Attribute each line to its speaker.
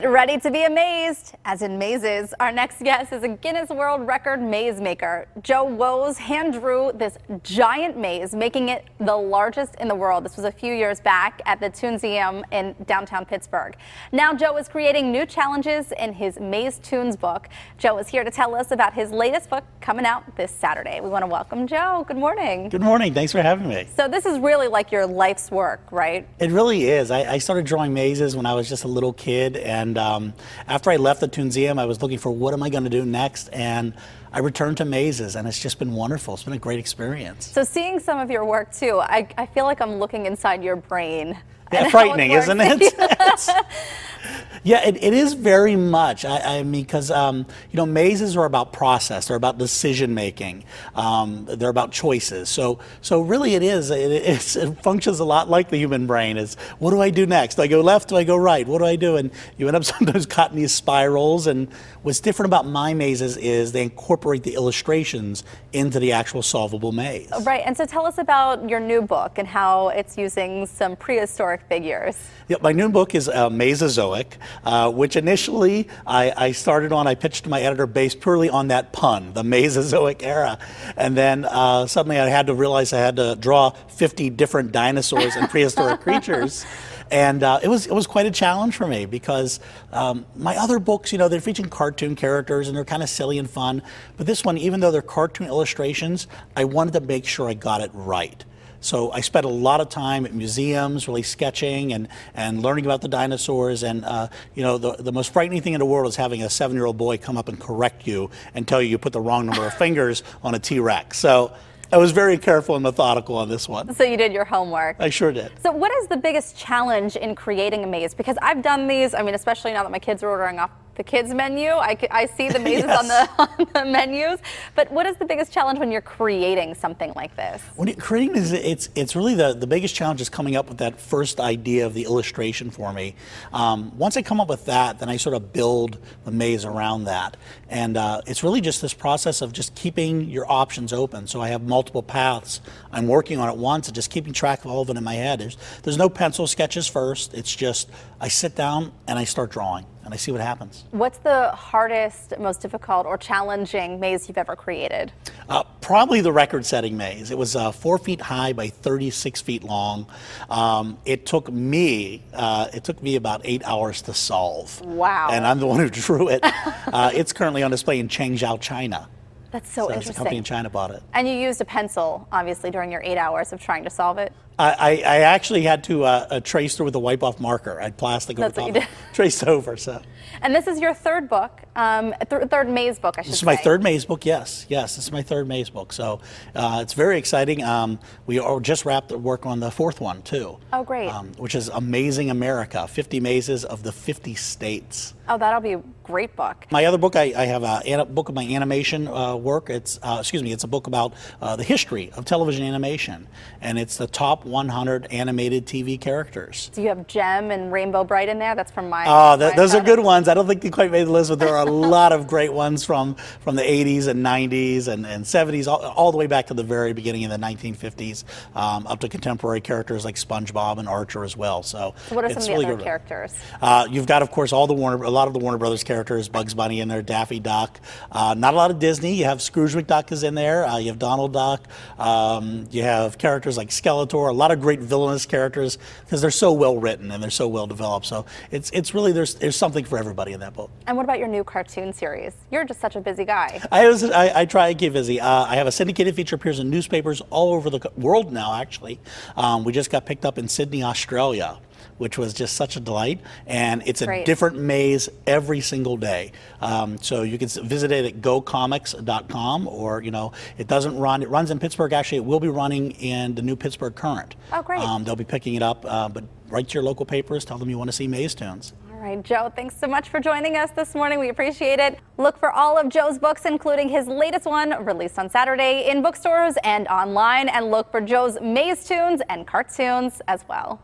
Speaker 1: Ready to be amazed, as in mazes. Our next guest is a Guinness World Record maze maker. Joe Woes hand drew this giant maze, making it the largest in the world. This was a few years back at the Toonseum in downtown Pittsburgh. Now Joe is creating new challenges in his Maze Tunes book. Joe is here to tell us about his latest book coming out this Saturday. We want to welcome Joe. Good morning.
Speaker 2: Good morning. Thanks for having me.
Speaker 1: So this is really like your life's work, right?
Speaker 2: It really is. I started drawing mazes when I was just a little kid, and after I left the Toonseum, I was looking for what am I going to do next, and I returned to mazes, and it's just been wonderful. It's been a great experience.
Speaker 1: So seeing some of your work too, I feel like I'm looking inside your brain.
Speaker 2: Yeah, frightening, isn't it? Yeah, it is very much. I mean, because you know, mazes are about process. They're about decision making. They're about choices. So really, it is. It functions a lot like the human brain. Is what do I do next? Do I go left? Do I go right? What do I do? And you end up sometimes caught in these spirals. And what's different about my mazes is they incorporate the illustrations into the actual solvable maze.
Speaker 1: Right. And so tell us about your new book and how it's using some prehistoric figures.
Speaker 2: Yeah, my new book is Mazezoic, which initially I started on, I pitched to my editor based purely on that pun, the Mesozoic era. And then suddenly I had to realize I had to draw 50 different dinosaurs and prehistoric creatures. And it was quite a challenge for me because my other books, you know, they're featuring cartoon characters and they're kind of silly and fun. But this one, even though they're cartoon illustrations, I wanted to make sure I got it right. So I spent a lot of time at museums, really sketching and learning about the dinosaurs. And you know, the most frightening thing in the world is having a 7-year-old boy come up and correct you and tell you put the wrong number of fingers on a T-Rex. So I was very careful and methodical on this one.
Speaker 1: So you did your homework.
Speaker 2: I sure did.
Speaker 1: So what is the biggest challenge in creating a maze? Because I've done these, I mean, especially now that my kids are ordering off the kids menu, I see the mazes
Speaker 2: Yes.
Speaker 1: on the menus. But what is the biggest challenge when you're creating something like this?
Speaker 2: When you're creating this, it's really the biggest challenge is coming up with that first idea of the illustration for me. Once I come up with that, then I sort of build the maze around that. And it's really just this process of just keeping your options open. So I have multiple paths I'm working on at once and just keeping track of all of it in my head. There's no pencil sketches first. It's just I sit down and I start drawing and I see what happens.
Speaker 1: What's the hardest, most difficult, or challenging maze you've ever created?
Speaker 2: Probably the record-setting maze. It was 4 feet high by 36 feet long. It took me about 8 hours to solve.
Speaker 1: Wow.
Speaker 2: And I'm the one who drew it. It's currently on display in Changzhou, China.
Speaker 1: That's so interesting.
Speaker 2: A company in China bought it.
Speaker 1: And you used a pencil, obviously, during your 8 hours of trying to solve it?
Speaker 2: I actually had to trace through with a wipe-off marker. I had plastic over top, traced over. So. And
Speaker 1: this is your third book, third maze book, I should say.
Speaker 2: This is my third maze book. Yes, this is my third maze book. So it's very exciting. We just wrapped the work on the fourth one too.
Speaker 1: Oh, great!
Speaker 2: Which is Amazing America: 50 mazes of the 50 states.
Speaker 1: Oh, that'll be a great book.
Speaker 2: My other book, I have a book of my animation work. It's it's a book about the history of television animation, and it's the top 100 animated TV characters.
Speaker 1: Do you have Gem and Rainbow Bright in there? That's from my.
Speaker 2: Oh, those are good ones. I don't think they quite made the list, but there are a lot of great ones from the 80s and 90s and 70s, all the way back to the very beginning in the 1950s, up to contemporary characters like SpongeBob and Archer as well. So
Speaker 1: what are some of the
Speaker 2: really
Speaker 1: other
Speaker 2: good characters? You've got, of course, a lot of the Warner Brothers characters, Bugs Bunny in there, Daffy Duck. Not a lot of Disney. You have Scrooge McDuck is in there. You have Donald Duck. You have characters like Skeletor. A lot of great villainous characters because they're so well written and they're so well developed. So it's really there's something for everybody in that book.
Speaker 1: And what about your new cartoon series? You're just such a busy guy.
Speaker 2: I try to keep busy. I have a syndicated feature, appears in newspapers all over the world now. Actually, we just got picked up in Sydney, Australia, which was just such a delight. And it's a different maze every single day. So you can visit it at gocomics.com, or, you know, it runs in Pittsburgh. Actually, it will be running in the new Pittsburgh Current.
Speaker 1: Oh, great.
Speaker 2: They'll be picking it up, but write to your local papers, tell them you want to see Maze Tunes.
Speaker 1: All right, Joe, thanks so much for joining us this morning. We appreciate it. Look for all of Joe's books, including his latest one, released on Saturday, in bookstores and online. And look for Joe's Maze Tunes and cartoons as well.